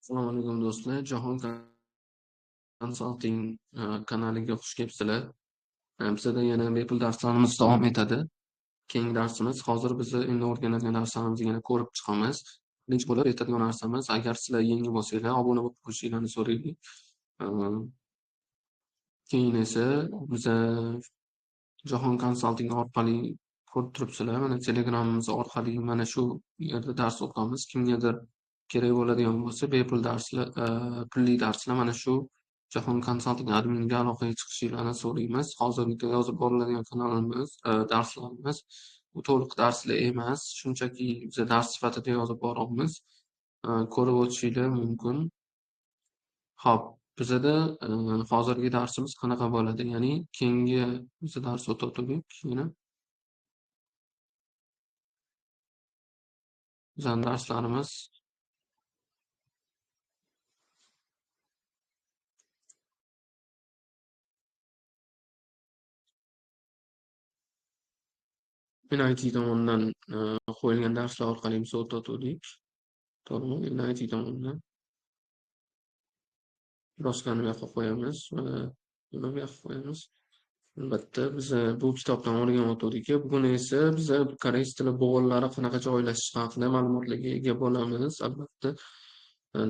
Assalomu alaykum do'stlar. Jahon Consulting kanaliga xush kelibsizlar. Bizada yana bepul darslarimiz davom etadi. Keyingi darsimiz hozir biz endi o'rganadigan darslarimizni yana ko'rib chiqamiz. Birinchi bo'lib aytadigan narsamiz, agar sizlar yangi bo'lsanglar, obuna bo'lib qo'yishinglarni so'raylik. Keyin esa biza Jahon Consulting orqali ko'rib turibsizlar. Mana Telegramimiz orqali mana shu yerda dars o'qitamiz. Kimgadir kerak bo'ladigan bo'lsa, bepul darslar, pulli darslar mana shu Jahon Consulting adminiga aloqaga chiqishinglarni so'raymiz. Hozirgi yozib boriladigan kanalimiz, darslarimiz bu to'liq darslar emas, shunchaki biza dars sifatida yozib boramiz. Ko'rib o'tishinglar mumkin. Xo'p, bizada hozirgi darsimiz qanaqa bo'ladi? Ya'ni keyingi biza dars o'tadik yana. Bizning darslarimiz NIT tomonidan qo'yilgan darslar orqali biz o'tadik. To'g'rimi? NIT tomonidan doskani bu yoqqa qo'yamiz va buni bu yoqqa qo'yamiz. Albatta, biz bu kitobdan o'rganib o'tdik. Bugun esa biz koreys tili bo'g'inlari qanaqa joylashishi haqida ma'lumotlarga ega bo'lamiz. Albatta,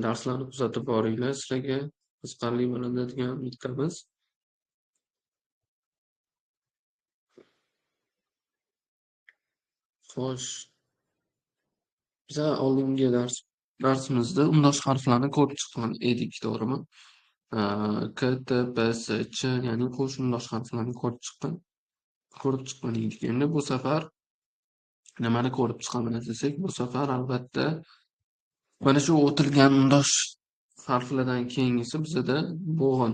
darslarni kuzatib boringlar. Sizlarga qiziqarli bo'ladi degan umiddamiz. Xo'sh, biz oldingi darsimizda undosh harflarni ko'rib chiqqan edik, to'g'rimi? K, T, P, S, Ch, ya'ni qo'shni undosh harflarni ko'rib chiqqan edik. Endi bu safar nimani ko'rib chiqamiz desak, bu safar albatta mana shu o'tilgan undosh harflardan keyingisi bizada bo'g'in.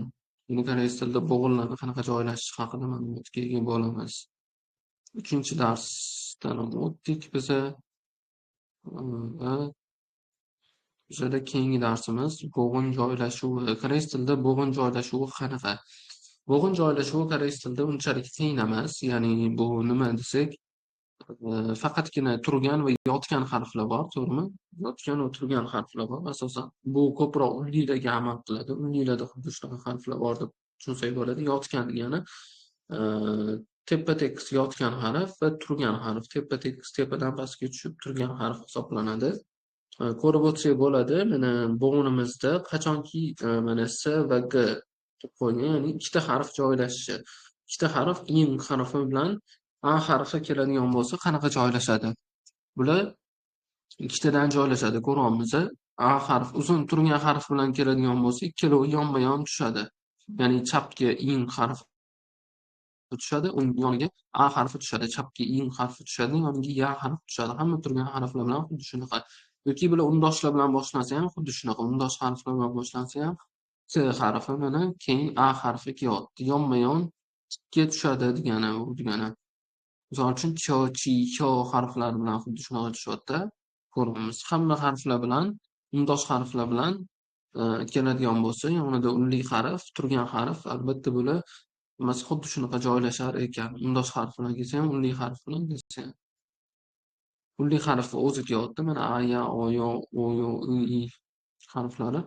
Ya'ni koreys tilida bo'g'inlarni qanaqa joylashishi haqida ma'lumotga ega bo'lamiz. 3-darsdan o'tdik biza. Va bizada keyingi darsimiz bo'g'in joylashuvi. Koreys tilida bo'g'in joylashuvi qanaqa? Bo'g'in joylashuvi koreys tilida unchalik qiyin emas. Ya'ni bu nima desak, faqatgina turgan va yotgan harflar bor, to'g'rimi? Yotgan va turgan harflar bor asosan. Bu ko'proq unlilarga amal qiladi. Unlilarda xuddi shunaqa harflar bor deb tushunsak bo'ladi. Yotgan degani teppa-tekis yotgan harf va turgan harf. Teppa-tekis tepadan pastga tushib turgan harf hisoblanadi. Ko'rib o'tsak bo'ladi. Mana bo'g'inimizda qachonki mana S va G deb qo'ygan, ya'ni ikkita harf joylashishi. Ikkita harf ing harfi bilan A harfi keladigan bo'lsa qanaqa joylashadi? Bular ikkitadan joylashadi, ko'ryapmiz. A harf uzun turgan harf bilan keladigan bo'lsa, ikkalovi yonma-yon tushadi. Ya'ni chapga ing harfi tushadi, uning yoniga A harfi tushadi. Chapga ing harfi tushadi, yoniga ya harfi tushadi. Hamma turgan harflar bilan xuddi shunaqa. Yoki bular undoshlar bilan boshlansa ham xuddi shunaqa. Undosh harflar bilan boshlansa ham T harfi mana keyin A harfi kelyapti. Yonma-yon tikka tushadi degani, bu degani. Misol uchun cho, chi, xo harflari bilan xuddi shunaqa tushyapti. Ko'ryapmiz. Hamma harflar bilan, undosh harflar bilan keladigan bo'lsa, yonida unli harf, turgan harf, albatta bular xuddi shunaqa joylashar ekan. Undosh harf bilan kelsa ham, unli harf bilan kelsa ham. Unli harfi o'zi kelyapti. Mana a, ya, o, yo, o, yo, i harflari.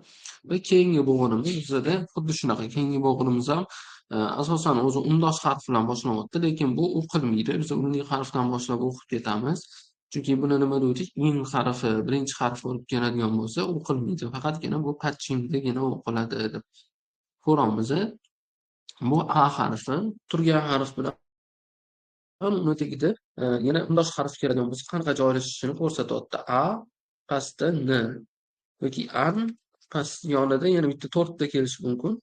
Va keyingi bo'g'inimiz bizada xuddi shunaqa. Keyingi bo'g'inimiz ham asosan o'zi undosh harf bilan boshlanyapti, lekin bu o'qilmaydi. Biz unli harfdan boshlab o'qib ketamiz. Chunki buni nima dedik? Ing harfi birinchi harf bo'lib keladigan bo'lsa, o'qilmaydi. Faqatgina bu patchingdagina o'qiladi deb ko'ramiz. Bu A harfi turgan harf bilan uni tagida yana undosh harf keladigan bo'lsa, qanaqa joylashishini ko'rsatyapti. A pastda N yoki an past yonida yana bitta 4 ta kelishi mumkin.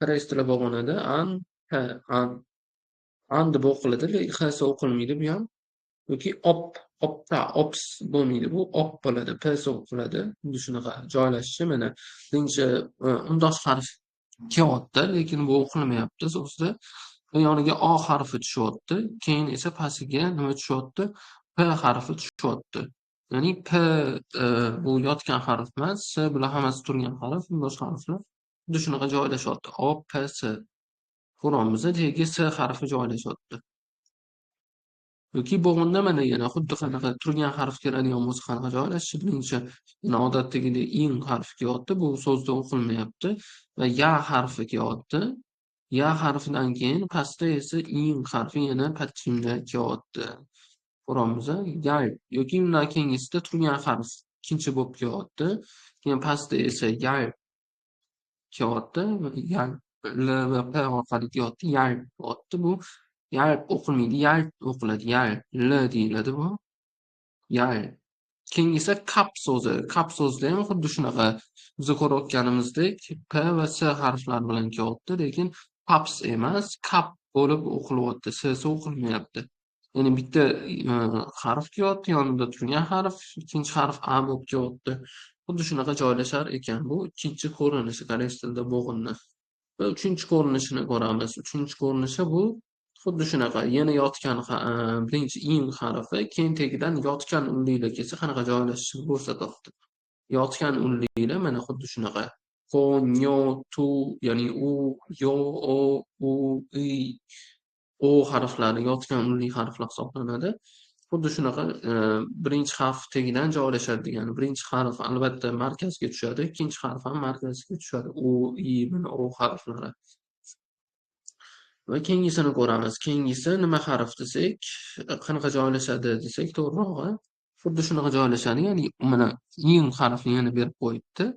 Koreys tili bo'g'inida an, ha, an deb o'qiladi, lekin hasi o'qilmaydi bu ham. Yoki opta, ops bo'lmaydi, bu op bo'ladi, ps o'qiladi. Xuddi shunaqa joylashishi mana birinchi undosh harf kelyapti, lekin bu o'qilmayapti so'zda. Yoniga O harfi tushyapti, keyin esa pastiga nima tushyapti? P harfi tushyapti. Ya'ni P bu yotgan harf emas, S bular hammasi turgan harf, undosh harflar. Xuddi shunaqa joylashyapti. O, P, S. Ko'ryapmiz, tagiga S harfi joylashyapti. yoki bo'g'inda mana yana xuddi qanaqa turgan harf keladigan bo'lsa qanaqa joylashishi birinchi yana odatdagidek in harfi kelyapti. Bu so'zda o'qilmayapti va ya harfi kelyapti. Ya harfidan keyin pastda esa in harfi yana patchimda kelyapti. Ko'ramizmi? Yal yoki undan keyingisida turgan harf ikkinchi bo'lib kelyapti. Keyin pastda esa yal kelyapti. Yal l va p orqali kelyapti. Yal kelyapti. Bu yalp o'qilmaydi, yalp o'qiladi. Yal, l deyiladi bu. Yal. Keyingisi kap so'zi. Kap so'zida ham xuddi shunaqa biz ko'rayotganimizdek p va s harflari bilan kelyapti, lekin paps emas, kap bo'lib o'qilyapti. S o'qilmayapti. Ya'ni bitta harf kelyapti, yonida turgan harf, ikkinchi harf a bo'lib kelyapti. Xuddi shunaqa joylashar ekan. Bu ikkinchi ko'rinishi koreys tilida bo'g'inni. Va uchinchi ko'rinishini ko'ramiz. Uchinchi ko'rinishi bu xuddi shunaqa. Yana yotgan birinchi in harfi keyin tagidan yotgan unlilar kelsa qanaqa joylashishini ko'rsatyapti. Yotgan unlilar mana xuddi shunaqa. Ko, nyo, tu, ya'ni u, yo, o, u, i, o harflari yotgan unli harflar hisoblanadi. Xuddi shunaqa birinchi harf tagidan joylashadi degani. Birinchi harf albatta markazga tushadi, ikkinchi harf ham markazga tushadi. U, i, mana o harflari. Va keyingisini ko'ramiz. Keyingisi nima harf desak, qanaqa joylashadi desak to'g'rirog'i, xuddi shunaqa joylashadi. Ya'ni mana in harfini yana berib qo'yibdi.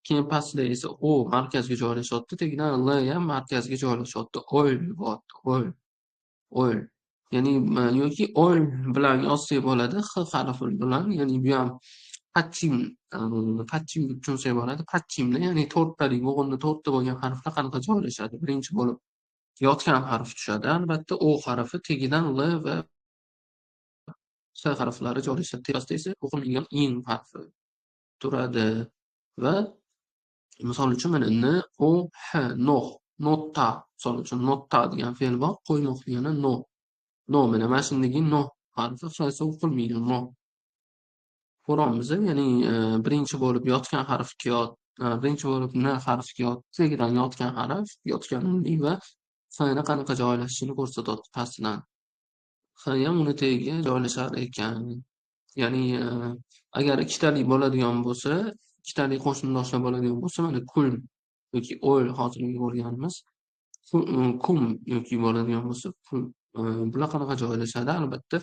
Keyin pastda esa o markazga joylashyapti, tagidan l ham markazga joylashyapti. Ol bo'lyapti. Ol. Ya'ni yoki ol bilan yozsak bo'ladi, x harfi bilan. Ya'ni bu ham patchim patchim deb tushunsak bo'ladi. Patchimda ya'ni to'rttalik bo'g'inda to'rtta bo'lgan harflar qanaqa joylashadi? Birinchi bo'lib yotgan harf tushadi. Albatta o harfi tagidan l va s harflari joylashadi. Tepasida esa o'qilmagan in harfi turadi va misol uchun mana n, o, h, noh, notta. Misol uchun notta degan fe'l bor, qo'ymoq degani no. No mana mana shundagi no harfi hech o'qilmaydi no. Ko'ramizmi? Ya'ni birinchi bo'lib yotgan harf birinchi bo'lib n harfi kelyapti, tagidan yotgan harf, yotgan unli va s-ni qanaqa joylashishini ko'rsatyapti pastidan. H ham uni tagiga joylashar ekan. Ya'ni agar ikkitalik bo'ladigan bo'lsa, ikkitalik qo'shnidoshlar bo'ladigan bo'lsa, mana kun yoki ol hozirgi ko'rganimiz, kum yoki bo'ladigan bo'lsa, bular qanaqa joylashadi? Albatta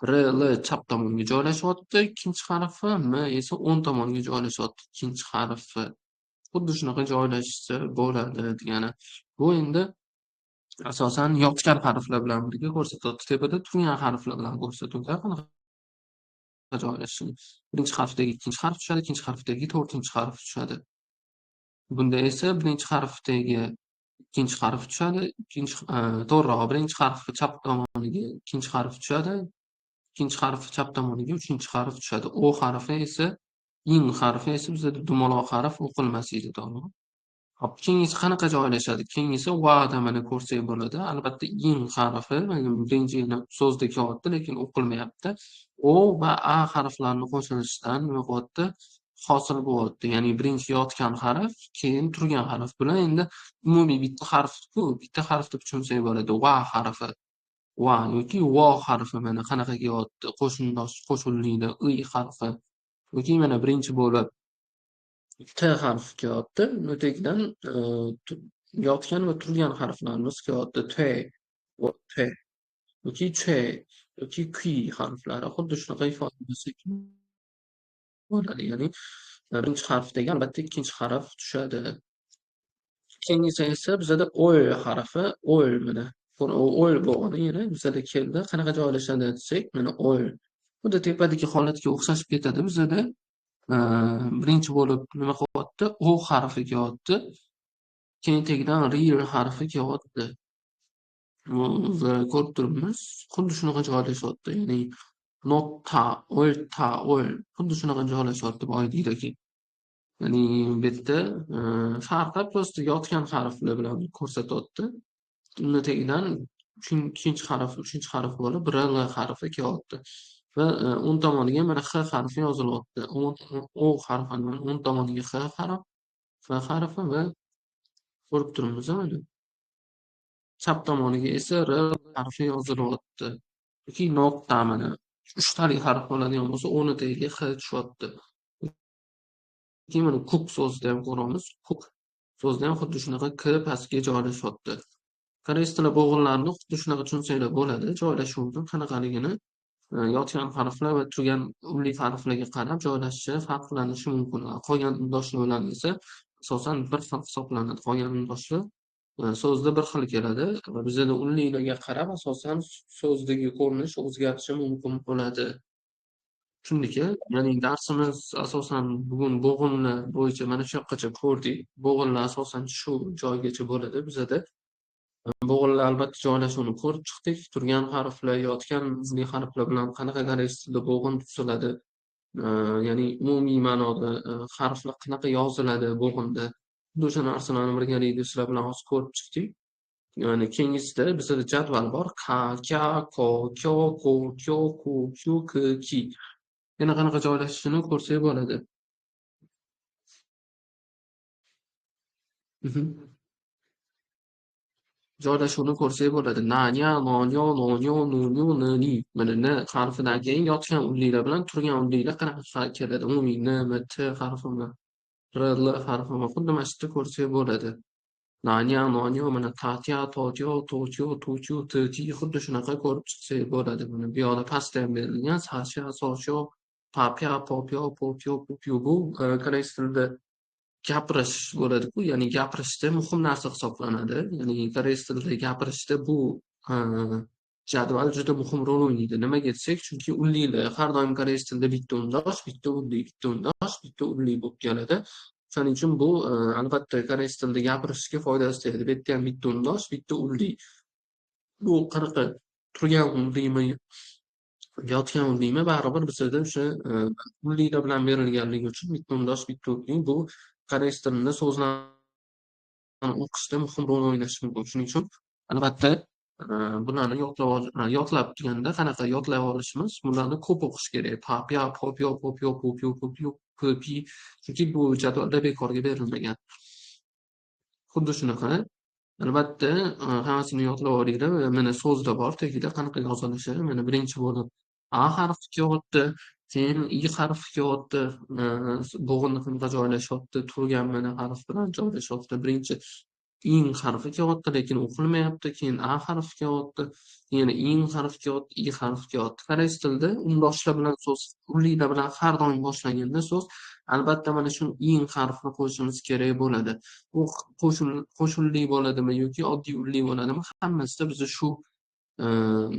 r, l chap tomonga joylashyapti, ikkinchi harfi, m esa o'ng tomonga joylashyapti, ikkinchi harfi. Xuddi shunaqa joylashsa bo'ladi degani. Bu endi asosan yotgan harflar bilan birga ko'rsatyapti. Tepada turgan harflar bilan ko'rsatuvda qanaqa joylashishini. Birinchi harfdagi ikkinchi harf tushadi, ikkinchi harfdagi to'rtinchi harf tushadi. Bunda esa birinchi harfdagi ikkinchi harf tushadi, to'g'rirog'i birinchi harfi chap tomoniga ikkinchi harf tushadi, ikkinchi harfi chap tomoniga uchinchi harf tushadi. O harfi esa in harfi esa bizda dumaloq harf o'qilmas edi to'g'ri. Hop, keyingisi qanaqa joylashadi? Keyingisi va'da mana ko'rsak bo'ladi. Albatta in harfi birinchi so'zda kelyapti, lekin o'qilmayapti. O va a harflarini qo'shilishidan nima bo'lyapti? Hosil bo'lyapti. Ya'ni birinchi yotgan harf, keyin turgan harf. Bular endi umumiy bitta harf-ku, bitta harf deb tushunsak bo'ladi. Va harfi. Va yoki vo harfi mana qanaqa kelyapti? Qo'shnidosh qo'shillikda i harfi. Yoki mana birinchi bo'lib t harfi kelyapti. Uni tagidan yotgan va turgan harflarimiz kelyapti. T yoki ch yoki qui harflari xuddi shunaqa ifodalasak bo'ladi. Ya'ni birinchi harfdagi albatta ikkinchi harf tushadi. Keyingisi esa bizada ol harfi, ol mana. Ol bo'g'ini yana bizada keldi. Qanaqa joylashadi desak, mana ol. Xuddi tepadagi holatga o'xshashib ketadi bizada. Birinchi bo'lib nima qilyapti? O harfi kelyapti. Keyin tagidan ril harfi kelyapti. Ko'rib turibmiz. Xuddi shunaqa joylashyapti. Ya'ni notta, olta, ol. Xuddi shunaqa joylashyapti boyagidagi. Ya'ni bu yerda farqi prosta yotgan harflar bilan ko'rsatyapti. Uni tagidan ikkinchi harf, uchinchi harf bo'lib rl harfi kelyapti. Va o'ng tomoniga mana x harfi yozilyapti. O harfining o'ng tomoniga x harf, f harfi va ko'rib turibmiz mana. Chap tomoniga esa r harfi yozilyapti. yoki nuqta mana 3 harf bo'ladigan bo'lsa, o'ni tagiga h tushyapti. Keyin mana cook so'zida ham ko'ramiz. Cook so'zida ham xuddi shunaqa k pastga joylashyapti. Koreys tili bo'g'inlarini xuddi shunaqa tushunsanglar bo'ladi. Joylashuvining qanaqaligini yotgan harflar va turgan unli harflarga qarab joylashishi, farqlanishi mumkin. Qolgan undoshlari esa asosan bir xil hisoblanadi. Qolgan undoshlar so'zda bir xil keladi va bizada unlilarga qarab asosan so'zdagi ko'rinish o'zgarishi mumkin bo'ladi. Tushundik-a? Ya'ni darsimiz asosan bugun bo'g'inlar bo'yicha mana shu yoqqacha ko'rdik. Bo'g'inlar asosan shu joygacha bo'ladi bizada. Bo'g'inlar albatta joylashuvini ko'rib chiqdik. Turgan harflar, yotgan unli harflar bilan qanaqa koreys tilida bo'g'in tuziladi, ya'ni umumiy ma'noda harflar qanaqa yoziladi bo'g'inda. Xuddi o'sha narsalarni birgalikda sizlar bilan hozir ko'rib chiqdik. Ya'ni keyingisida bizada jadval bor. Ka, kya, ko, kyo, ko, kyo, ku, kyu, k, ki. Yana qanaqa joylashishini ko'rsak bo'ladi. Joylashuvini ko'rsak bo'ladi. Na, nya, no, nyo, no, nyo, nu, nyu, ni, ni. Mana n harfidan keyin yotgan unlilar bilan turgan unlilar qanaqa keladi. Umumiy n, m, t harfi bilan r, l harfi bilan xuddi mana shu yerda ko'rsak bo'ladi. Na, nya, no, nyo, mana ta, tya, to, tyo, to, tyo, tu, tyu, t, ti xuddi shunaqa ko'rib chiqsak bo'ladi. Mana bu yoqda pastda ham berilgan sa, sha, so, sho, pa, pya, po, pyo, po, pyo, pu, pyu bu koreys tilida gapirish bo'ladi-ku, ya'ni gapirishda muhim narsa hisoblanadi. Ya'ni koreys tilida gapirishda bu jadval juda muhim rol o'ynaydi. Nimaga desak, chunki unlilar har doim koreys tilida bitta undosh, bitta unli, bitta undosh, bitta unli bo'lib keladi. Shuning uchun bu albatta koreys tilida gapirishga foydasi tegadi. Bu yerda ham bitta undosh, bitta unli. Bu qanaqa turgan unlimi, yotgan unlimi baribir bizada o'sha unlilar bilan berilganligi uchun bitta undosh, bitta unli bu koreys tilida so'zlarni o'qishda muhim rol o'ynashi mumkin. Shuning uchun albatta bularni yodlab turganda qanaqa yodlab olishimiz, bularni ko'p o'qish kerak. Pa, pya, po, pyo, po, pyo, pu, pyu, pu, pyu, p, pi. Chunki bu jadvalda bekorga berilmagan. Xuddi shunaqa albatta hammasini yodlab olinglar. Mana so'zda bor, tagida qanaqa yozilishi. Mana birinchi bo'lib A harfi kelyapti, keyin I harfi kelyapti, bo'g'inni qanaqa joylashyapti, turgan mana harf bilan joylashyapti. Birinchi ing harfi kelyapti, lekin o'qilmayapti. Keyin A harfi kelyapti, yana ing harfi kelyapti, I harfi kelyapti. Koreys tilida undoshlar bilan so'z, unlilar bilan har doim boshlanganda so'z albatta mana shu ing harfini qo'shishimiz kerak bo'ladi. U qo'shimli bo'ladimi yoki oddiy unli bo'ladimi, hammasida biz shu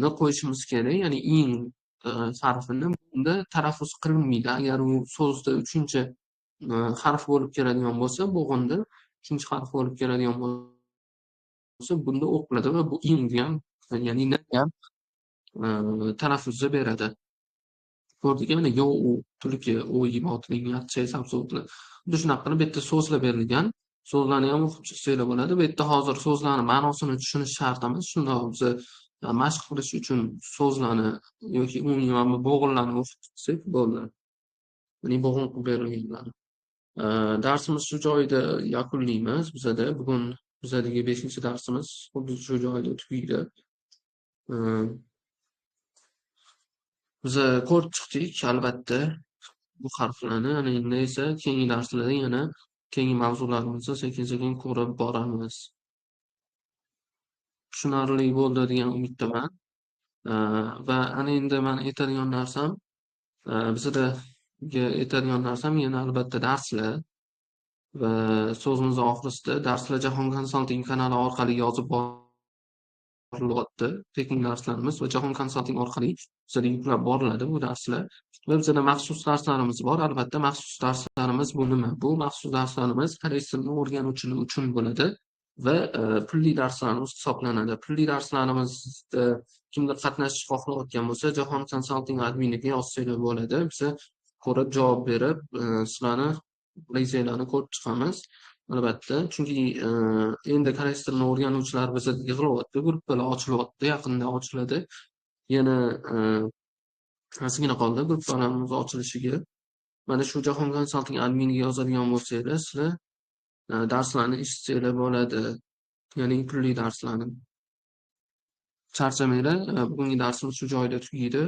ni qo'yishimiz kerak. Ya'ni ing harfini bunda talaffuz qilinmaydi. Agar u so'zda 3-harf bo'lib keladigan bo'lsa, bo'g'inda 3-harf bo'lib keladigan bo'lsa, bunda o'qiladi va bu ing ham, ya'ni ni ham talaffuzda beradi. Ko'rdik, mana yo, u, tulki, o'y, botling, yaxshi, sabzotli. Xuddi shunaqa qilib bu yerda so'zlar berilgan. So'zlarni ham o'qib chiqsanglar bo'ladi. Bu yerda hozir so'zlarni ma'nosini tushunish shart emas. Shundoq biz mashq qilish uchun so'zlarni yoki umuman bo'g'inlarni o'qib chiqsak bo'ldi. Ya'ni bo'g'in qilib berilganlarni. Darsimiz shu joyida yakunlaymiz. Bizada bugun bizadagi 5-darsimiz xuddi shu joyda tugaydi. Biz ko'rib chiqdik albatta bu harflarni. Endi esa keyingi darslarda yana keyingi mavzularimizni sekin-sekin ko'rib boramiz. Tushunarli bo'ldi degan umiddaman. Va ana endi men aytadigan narsam, bizada aytadigan narsam yana albatta darslar va so'zimiz oxirisida darslar Jahon konsalting kanali orqali yozib borilyapti. Tekin darslarimiz va Jahon konsalting orqali bizada yuklab boriladi bu darslar. Va bizada maxsus darslarimiz bor. Albatta maxsus darslarimiz bu nima? Bu maxsus darslarimiz koreys tilini o'rganuvchilar uchun bo'ladi va pulli darslarimiz hisoblanadi. Pulli darslarimizda kimdir qatnashish xohlayotgan bo'lsa, Jahon konsalting adminiga yozsanglar bo'ladi. Biz ko'rib javob berib, sizlarni rezervlarni ko'rib chiqamiz. Albatta, chunki endi koreys tilini o'rganuvchilar bizada yig'ilyapti, gruppalar ochilyapti, yaqinda ochiladi. Yana ozgina qoldi gruppalarimiz ochilishiga. Mana shu Jahon konsalting adminiga yozadigan bo'lsanglar, sizlar darslarni eshitsanglar bo'ladi. Ya'ni pulli darslarni. Charchamanglar. Bugungi darsimiz shu joyida tugaydi.